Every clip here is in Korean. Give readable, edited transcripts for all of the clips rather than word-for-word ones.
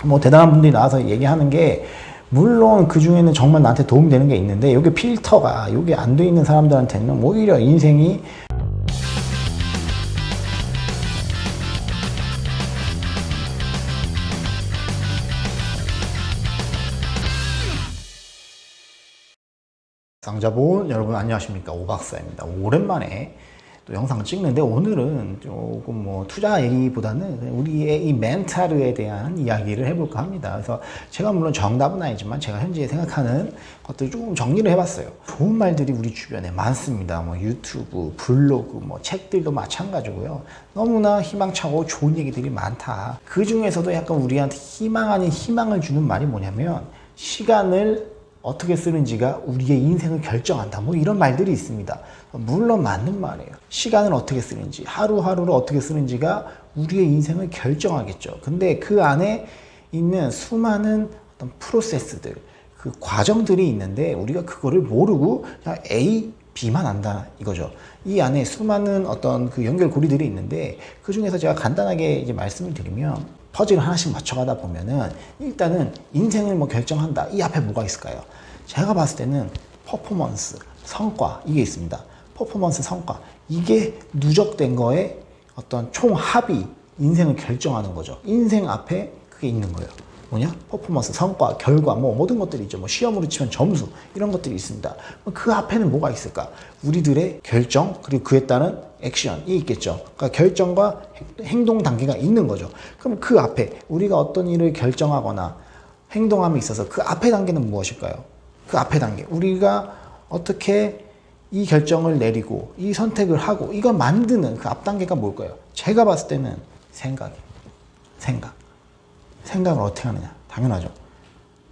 뭐 대단한 분들이 나와서 얘기하는 게, 물론 그 중에는 정말 나한테 도움되는 게 있는데, 이게 필터가 이게 안 돼 있는 사람들한테는 오히려 인생이 상자본 여러분 안녕하십니까, 오박사입니다. 오랜만에 또 영상을 찍는데, 오늘은 조금 뭐 투자 얘기보다는 우리의 이 멘탈에 대한 이야기를 해볼까 합니다. 그래서 제가 물론 정답은 아니지만 제가 현재 생각하는 것들을 조금 정리를 해봤어요. 좋은 말들이 우리 주변에 많습니다. 뭐 유튜브, 블로그, 뭐 책들도 마찬가지고요. 너무나 희망차고 좋은 얘기들이 많다. 그 중에서도 약간 우리한테 희망 아닌 희망을 주는 말이 뭐냐면, 시간을 어떻게 쓰는지가 우리의 인생을 결정한다. 뭐 이런 말들이 있습니다. 물론 맞는 말이에요. 시간을 어떻게 쓰는지, 하루하루를 어떻게 쓰는지가 우리의 인생을 결정하겠죠. 근데 그 안에 있는 수많은 어떤 프로세스들, 그 과정들이 있는데 우리가 그거를 모르고 그냥 A, B만 안다 이거죠. 이 안에 수많은 어떤 그 연결고리들이 있는데, 그 중에서 제가 간단하게 이제 말씀을 드리면, 퍼즐을 하나씩 맞춰가다 보면은 일단은 인생을 뭐 결정한다. 이 앞에 뭐가 있을까요? 제가 봤을 때는 퍼포먼스, 성과, 이게 있습니다. 퍼포먼스, 성과. 이게 누적된 거에 어떤 총합이 인생을 결정하는 거죠. 인생 앞에 그게 있는 거예요. 뭐냐? 퍼포먼스, 성과, 결과, 뭐 모든 것들이 있죠. 뭐 시험으로 치면 점수, 이런 것들이 있습니다. 그 앞에는 뭐가 있을까? 우리들의 결정, 그리고 그에 따른 액션이 있겠죠. 그러니까 결정과 행동 단계가 있는 거죠. 그럼 그 앞에 우리가 어떤 일을 결정하거나 행동함에 있어서 그 앞에 단계는 무엇일까요? 그 앞에 단계, 우리가 어떻게 이 결정을 내리고 이 선택을 하고 이걸 만드는 그 앞 단계가 뭘까요? 제가 봤을 때는 생각이에요. 생각을 어떻게 하느냐. 당연하죠.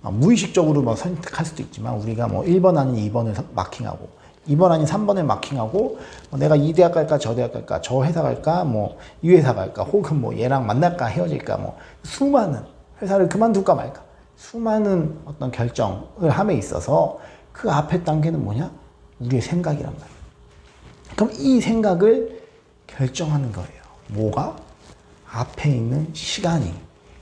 무의식적으로 뭐 선택할 수도 있지만, 우리가 뭐 1번 아닌 2번을 마킹하고 2번 아닌 3번을 마킹하고, 내가 이 대학 갈까 저 대학 갈까, 저 회사 갈까 뭐 이 회사 갈까, 혹은 뭐 얘랑 만날까 헤어질까, 뭐 수많은 회사를 그만둘까 말까, 수많은 어떤 결정을 함에 있어서 그 앞에 단계는 뭐냐? 우리의 생각이란 말이에요. 그럼 이 생각을 결정하는 거예요. 뭐가? 앞에 있는 시간이.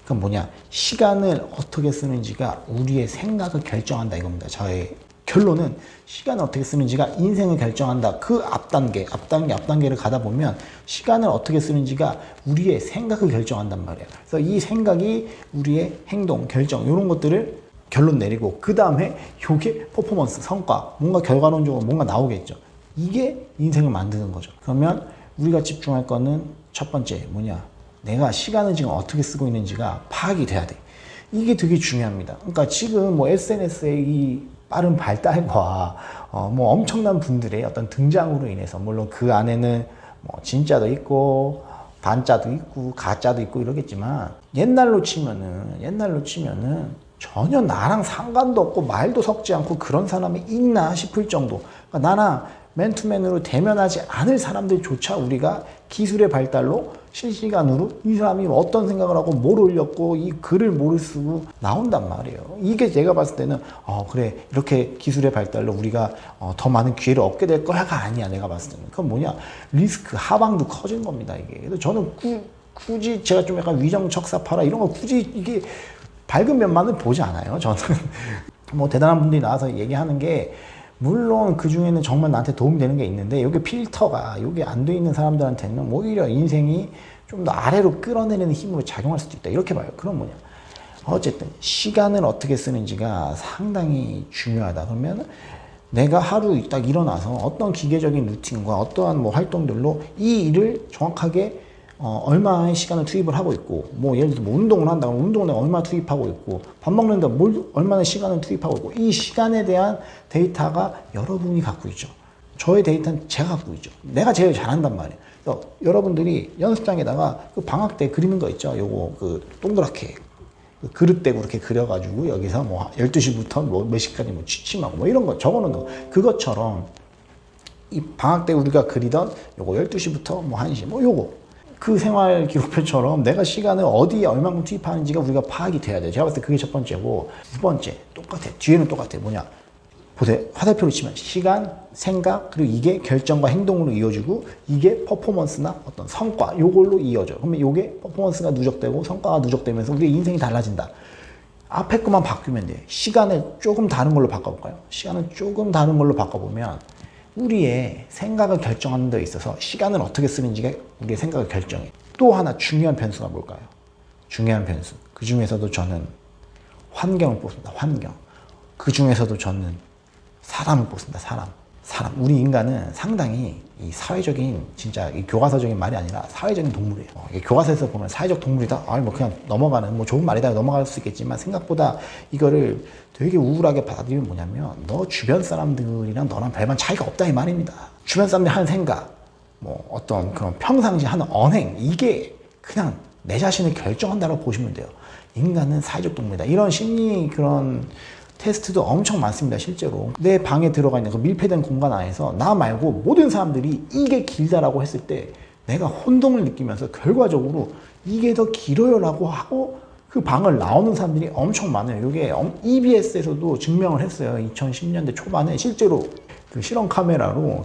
그럼 뭐냐? 시간을 어떻게 쓰는지가 우리의 생각을 결정한다 이겁니다. 저의 결론은 시간을 어떻게 쓰는지가 인생을 결정한다. 그 앞단계를 가다 보면 시간을 어떻게 쓰는지가 우리의 생각을 결정한단 말이에요. 그래서 이 생각이 우리의 행동, 결정, 이런 것들을 결론 내리고, 그 다음에 요게 퍼포먼스, 성과, 뭔가 결과론적으로 뭔가 나오겠죠. 이게 인생을 만드는 거죠. 그러면 우리가 집중할 거는 첫 번째 뭐냐? 내가 시간을 지금 어떻게 쓰고 있는지가 파악이 돼야 돼. 이게 되게 중요합니다. 그러니까 지금 뭐 SNS의 이 빠른 발달과 뭐 엄청난 분들의 어떤 등장으로 인해서, 물론 그 안에는 뭐 진짜도 있고 반짜도 있고 가짜도 있고 이러겠지만, 옛날로 치면은 전혀 나랑 상관도 없고 말도 섞지 않고 그런 사람이 있나 싶을 정도. 그러니까 나랑 맨투맨으로 대면하지 않을 사람들조차 우리가 기술의 발달로 실시간으로 이 사람이 어떤 생각을 하고 뭘 올렸고 이 글을 뭘 쓰고 나온단 말이에요. 이게 제가 봤을 때는 그래, 이렇게 기술의 발달로 우리가 더 많은 기회를 얻게 될 거야가 아니야. 내가 봤을 때는 그건 뭐냐, 리스크 하방도 커진 겁니다. 이게. 그래서 저는 굳이 제가 좀 약간 위정척사파라 이런 거 굳이 이게 밝은 면만을 보지 않아요. 저는 뭐 대단한 분들이 나와서 얘기하는 게, 물론 그 중에는 정말 나한테 도움되는 게 있는데, 이게 필터가 이게 안 돼 있는 사람들한테는 오히려 인생이 좀 더 아래로 끌어내리는 힘으로 작용할 수도 있다, 이렇게 봐요. 그럼 뭐냐, 어쨌든 시간을 어떻게 쓰는지가 상당히 중요하다. 그러면 내가 하루 딱 일어나서 어떤 기계적인 루틴과 어떠한 뭐 활동들로 이 일을 정확하게 얼마의 시간을 투입을 하고 있고, 뭐 예를 들어 뭐 운동을 한다 그러면 운동을 내가 얼마 투입하고 있고, 밥 먹는다 얼마나 시간을 투입하고 있고, 이 시간에 대한 데이터가 여러분이 갖고 있죠. 저의 데이터는 제가 갖고 있죠. 내가 제일 잘한단 말이에요. 그래서 여러분들이 연습장에다가 그 방학 때 그리는 거 있죠. 요거 그 동그랗게 그 그릇대고 이렇게 그려가지고 여기서 뭐 12시부터 뭐 몇 시까지 뭐 취침하고 뭐 이런 거 적어놓는 거, 그것처럼 이 방학 때 우리가 그리던 요거 12시부터 뭐 1시 뭐 요거 그 생활 기록표처럼 내가 시간을 어디에 얼마큼 투입하는지가 우리가 파악이 돼야 돼요. 제가 봤을 때 그게 첫 번째고, 두 번째 똑같아. 뒤에는 똑같아. 뭐냐, 보세요. 화살표로 치면 시간, 생각, 그리고 이게 결정과 행동으로 이어지고 이게 퍼포먼스나 어떤 성과, 요걸로 이어져. 그러면 요게 퍼포먼스가 누적되고 성과가 누적되면서 우리의 인생이 달라진다. 앞에 것만 바꾸면 돼요. 시간을 조금 다른 걸로 바꿔볼까요? 시간을 조금 다른 걸로 바꿔보면 우리의 생각을 결정하는 데 있어서 시간을 어떻게 쓰는지가 우리의 생각을 결정해. 또 하나 중요한 변수가 뭘까요? 중요한 변수. 그 중에서도 저는 환경을 뽑습니다. 환경. 그 중에서도 저는 사람을 뽑습니다. 사람. 우리 인간은 상당히 이 사회적인, 진짜 이 교과서적인 말이 아니라 사회적인 동물이에요. 교과서에서 보면 사회적 동물이다? 아니, 뭐 그냥 넘어가는, 뭐 좋은 말이다 넘어갈 수 있겠지만 생각보다 이거를 되게 우울하게 받아들이면 뭐냐면 너 주변 사람들이랑 너랑 별반 차이가 없다 이 말입니다. 주변 사람들이 하는 생각, 뭐 어떤 그런 평상시 하는 언행, 이게 그냥 내 자신을 결정한다고 보시면 돼요. 인간은 사회적 동물이다. 이런 심리 그런 테스트도 엄청 많습니다. 실제로 내 방에 들어가 있는 그 밀폐된 공간 안에서 나 말고 모든 사람들이 이게 길다라고 했을 때 내가 혼동을 느끼면서 결과적으로 이게 더 길어요 라고 하고 그 방을 나오는 사람들이 엄청 많아요. 이게 EBS에서도 증명을 했어요. 2010년대 초반에 실제로 그 실험 카메라로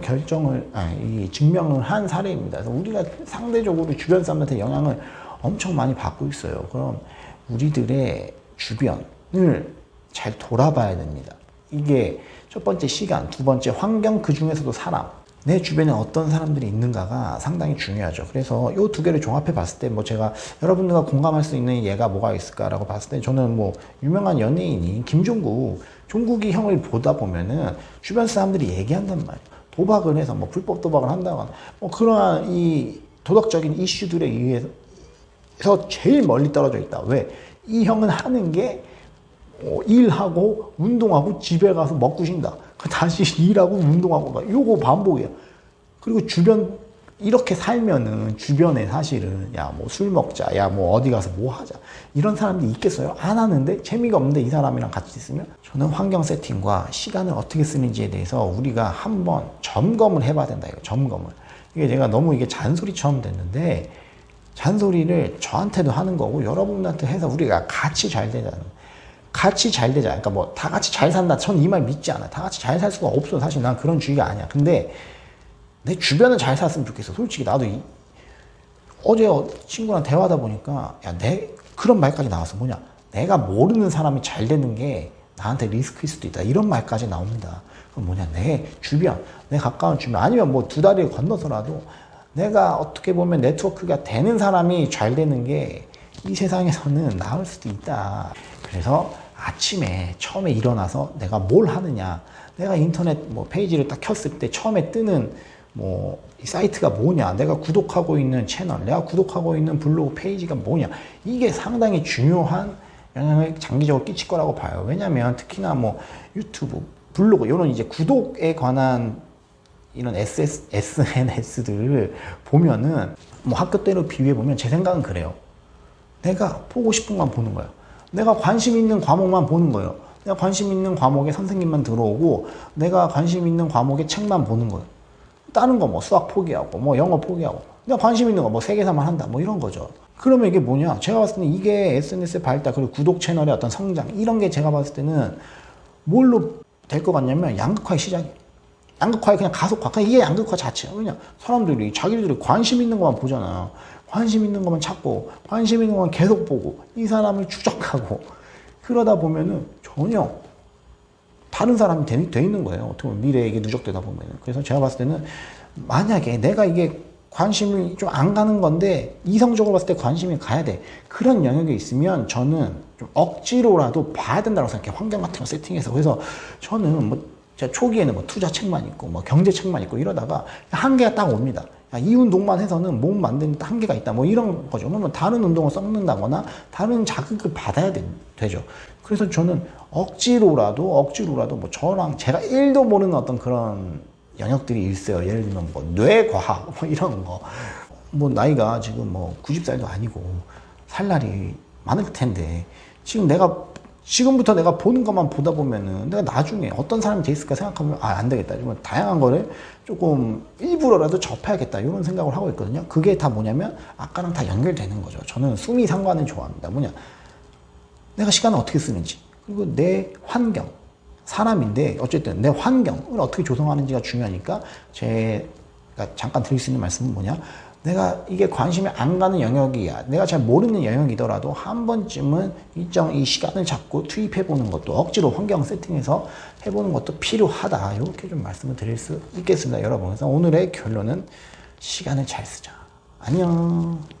증명을 한 사례입니다. 그래서 우리가 상대적으로 주변 사람한테 영향을 엄청 많이 받고 있어요. 그럼 우리들의 주변을 잘 돌아봐야 됩니다. 이게 첫 번째 시간, 두 번째 환경, 그 중에서도 사람. 내 주변에 어떤 사람들이 있는가가 상당히 중요하죠. 그래서 이 두 개를 종합해 봤을 때 뭐 제가 여러분들과 공감할 수 있는 예가 뭐가 있을까라고 봤을 때 저는 뭐 유명한 연예인이 종국이 형을 보다 보면은 주변 사람들이 얘기한단 말이에요. 도박을 해서 뭐 불법 도박을 한다거나 뭐 그러한 이 도덕적인 이슈들에 의해서 제일 멀리 떨어져 있다. 왜? 이 형은 하는 게 일하고 운동하고 집에 가서 먹고 쉰다. 다시 일하고 운동하고 요거 반복이야. 그리고 주변 이렇게 살면은 주변에 사실은 야 뭐 술 먹자, 야 뭐 어디 가서 뭐 하자 이런 사람들이 있겠어요? 안 하는데 재미가 없는데 이 사람이랑 같이 있으면 저는 환경 세팅과 시간을 어떻게 쓰는지에 대해서 우리가 한번 점검을 해봐야 된다. 이거 점검을. 이게 제가 너무 이게 잔소리처럼 됐는데 잔소리를 저한테도 하는 거고 여러분한테 해서 우리가 같이 잘 되자는. 같이 잘 되자. 그러니까 뭐 다 같이 잘 산다. 전 이 말 믿지 않아. 다 같이 잘 살 수가 없어. 사실 난 그런 주의가 아니야. 근데 내 주변은 잘 살았으면 좋겠어. 솔직히 나도 어제 친구랑 대화하다 보니까 그런 말까지 나왔어. 뭐냐? 내가 모르는 사람이 잘 되는 게 나한테 리스크일 수도 있다. 이런 말까지 나옵니다. 그럼 뭐냐? 내 주변, 내 가까운 주변 아니면 뭐 두 다리를 건너서라도 내가 어떻게 보면 네트워크가 되는 사람이 잘 되는 게 이 세상에서는 나을 수도 있다. 그래서 아침에 처음에 일어나서 내가 뭘 하느냐, 내가 인터넷 뭐 페이지를 딱 켰을 때 처음에 뜨는 뭐 이 사이트가 뭐냐, 내가 구독하고 있는 채널, 내가 구독하고 있는 블로그 페이지가 뭐냐, 이게 상당히 중요한 영향을 장기적으로 끼칠 거라고 봐요. 왜냐면 특히나 뭐 유튜브, 블로그 이런 이제 구독에 관한 이런 SNS들을 보면은 뭐 학교 때로 비유해 보면 제 생각은 그래요. 내가 보고 싶은 것만 보는 거예요. 내가 관심 있는 과목만 보는 거예요. 내가 관심 있는 과목에 선생님만 들어오고 내가 관심 있는 과목에 책만 보는 거예요. 다른 거 뭐 수학 포기하고 뭐 영어 포기하고 내가 관심 있는 거 뭐 세계사만 한다 뭐 이런 거죠. 그러면 이게 뭐냐? 제가 봤을 때는 이게 SNS의 발달 그리고 구독 채널의 어떤 성장 이런 게 제가 봤을 때는 뭘로 될 것 같냐면 양극화의 시작이에요. 양극화의 그냥 가속화. 그냥 이게 양극화 자체야. 왜냐? 사람들이 자기들이 관심 있는 것만 보잖아요. 관심 있는 것만 찾고 관심 있는 것만 계속 보고 이 사람을 추적하고 그러다 보면은 전혀 다른 사람이 돼 있는 거예요. 어떻게 보면 미래에게 누적되다 보면은. 그래서 제가 봤을 때는 만약에 내가 이게 관심이 좀 안 가는 건데 이성적으로 봤을 때 관심이 가야 돼. 그런 영역에 있으면 저는 좀 억지로라도 봐야 된다고 생각해요. 환경 같은 거 세팅해서. 그래서 저는 뭐 제가 초기에는 뭐 투자책만 있고 뭐 경제책만 있고 이러다가 한계가 딱 옵니다. 야, 이 운동만 해서는 몸 만드는 한계가 있다. 뭐 이런 거죠. 그러면 다른 운동을 섞는다거나 다른 자극을 받아야 되죠. 그래서 저는 억지로라도 뭐 저랑 제가 1도 모르는 어떤 그런 영역들이 있어요. 예를 들면 뭐 뇌과학 뭐 이런 거. 뭐 나이가 지금 뭐 90살도 아니고 살 날이 많을 텐데 지금부터 내가 보는 것만 보다 보면은 내가 나중에 어떤 사람이 돼 있을까 생각하면 안 되겠다. 좀 다양한 거를 조금 일부러라도 접해야겠다. 이런 생각을 하고 있거든요. 그게 다 뭐냐면 아까랑 다 연결되는 거죠. 저는 수미상관을 좋아합니다. 뭐냐? 내가 시간을 어떻게 쓰는지. 그리고 내 환경. 사람인데 어쨌든 내 환경을 어떻게 조성하는지가 중요하니까 제가 잠깐 드릴 수 있는 말씀은 뭐냐, 내가 이게 관심이 안 가는 영역이야, 내가 잘 모르는 영역이더라도 한 번쯤은 일정 이 시간을 잡고 투입해 보는 것도, 억지로 환경 세팅해서 해보는 것도 필요하다, 이렇게 좀 말씀을 드릴 수 있겠습니다, 여러분. 그래서 오늘의 결론은 시간을 잘 쓰자. 안녕.